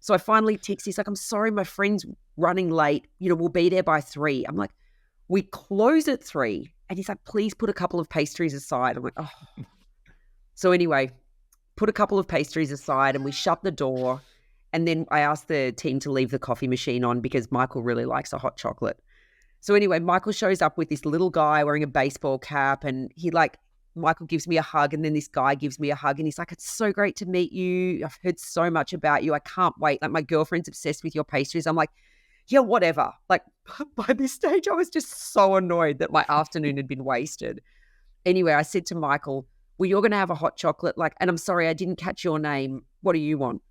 So I finally text. He's like, "I'm sorry, my friend's running late. We'll be there by 3. I'm like, "We close at 3. And he's like, "Please put a couple of pastries aside." I'm like, "Oh." So anyway, put a couple of pastries aside and we shut the door. And then I asked the team to leave the coffee machine on because Michael really likes a hot chocolate. So anyway, Michael shows up with this little guy wearing a baseball cap, and Michael gives me a hug, and then this guy gives me a hug, and he's like, "It's so great to meet you. I've heard so much about you. I can't wait. Like, my girlfriend's obsessed with your pastries." I'm like, "Yeah, whatever." Like, by this stage, I was just so annoyed that my afternoon had been wasted. Anyway, I said to Michael, "Well, you're going to have a hot chocolate. And I'm sorry, I didn't catch your name. What do you want?"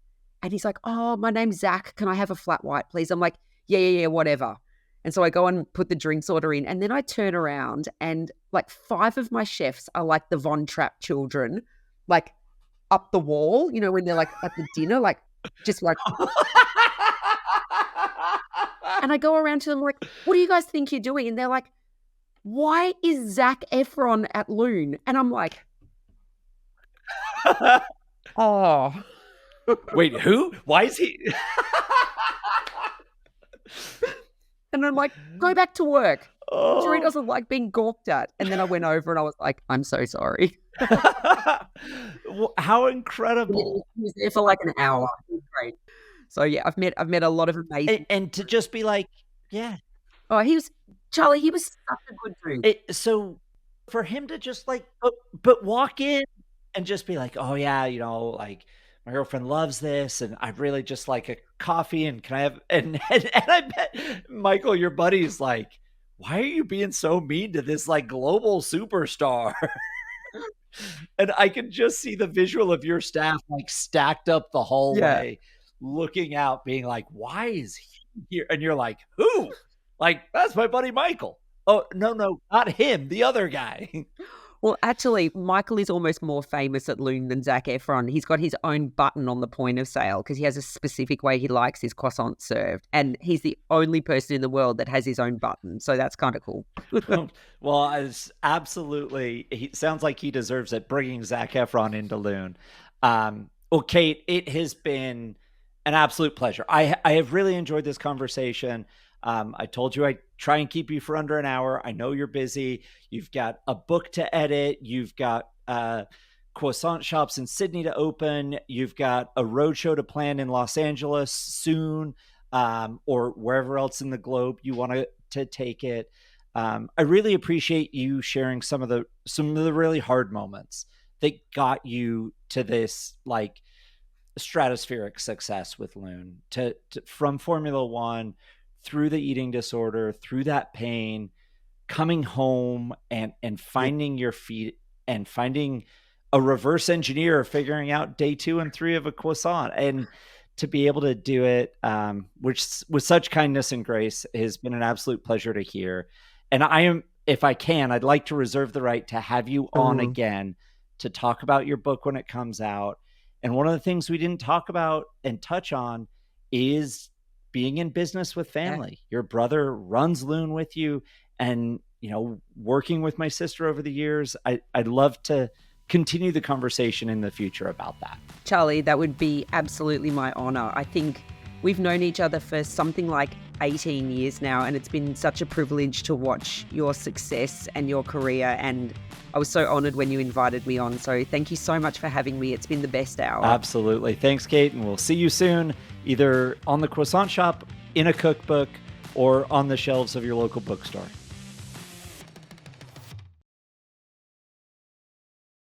And he's like, "Oh, my name's Zach. Can I have a flat white, please?" I'm like, yeah, whatever. And so I go and put the drinks order in, and then I turn around and like 5 of my chefs are like the Von Trapp children, like up the wall, when they're like at the dinner, like just like, and I go around to them like, what do you guys think you're doing? And they're like, why is Zac Efron at Lune? And I'm like, oh. Wait, who? Why is he? And I'm like, go back to work. Sure, he Oh. doesn't like being gawked at. And then I went over and I was like, I'm so sorry. How incredible. He was there for like an hour. It was great. So yeah, I've met a lot of amazing. And to just be like, yeah. Oh, Charlie, he was such a good dude. So for him to just like, but walk in and just be like, oh yeah, like my girlfriend loves this, and I really just like a coffee, and can I have, and I bet Michael, your buddy's like, why are you being so mean to this like global superstar? And I can just see the visual of your staff like stacked up the hallway, looking out, being like, why is he here? And you're like, who? Like, that's my buddy Michael. Oh, no, not him, the other guy. Well, actually, Michael is almost more famous at Lune than Zac Efron. He's got his own button on the point of sale because he has a specific way he likes his croissant served. And he's the only person in the world that has his own button. So that's kind of cool. Well, it's absolutely, he sounds like he deserves it, bringing Zac Efron into Lune. Well, Kate, it has been an absolute pleasure. I have really enjoyed this conversation. I told you I'd try and keep you for under an hour. I know you're busy. You've got a book to edit. You've got croissant shops in Sydney to open. You've got a roadshow to plan in Los Angeles soon, or wherever else in the globe you want to take it. I really appreciate you sharing some of the really hard moments that got you to this like stratospheric success with Lune, to from Formula One, through the eating disorder, through that pain, coming home and finding your feet and finding a reverse engineer, figuring out day 2 and 3 of a croissant, and to be able to do it, which with such kindness and grace, has been an absolute pleasure to hear. And if I can, I'd like to reserve the right to have you on again to talk about your book when it comes out. And one of the things we didn't talk about and touch on is being in business with family. Your brother runs Lune with you, and working with my sister over the years, I'd love to continue the conversation in the future about that. Charlie, that would be absolutely my honor. I think we've known each other for something like 18 years now, and it's been such a privilege to watch your success and your career, and I was so honored when you invited me on. So thank you so much for having me. It's been the best hour. Absolutely. Thanks, Kate, and we'll see you soon, either on the croissant shop, in a cookbook, or on the shelves of your local bookstore.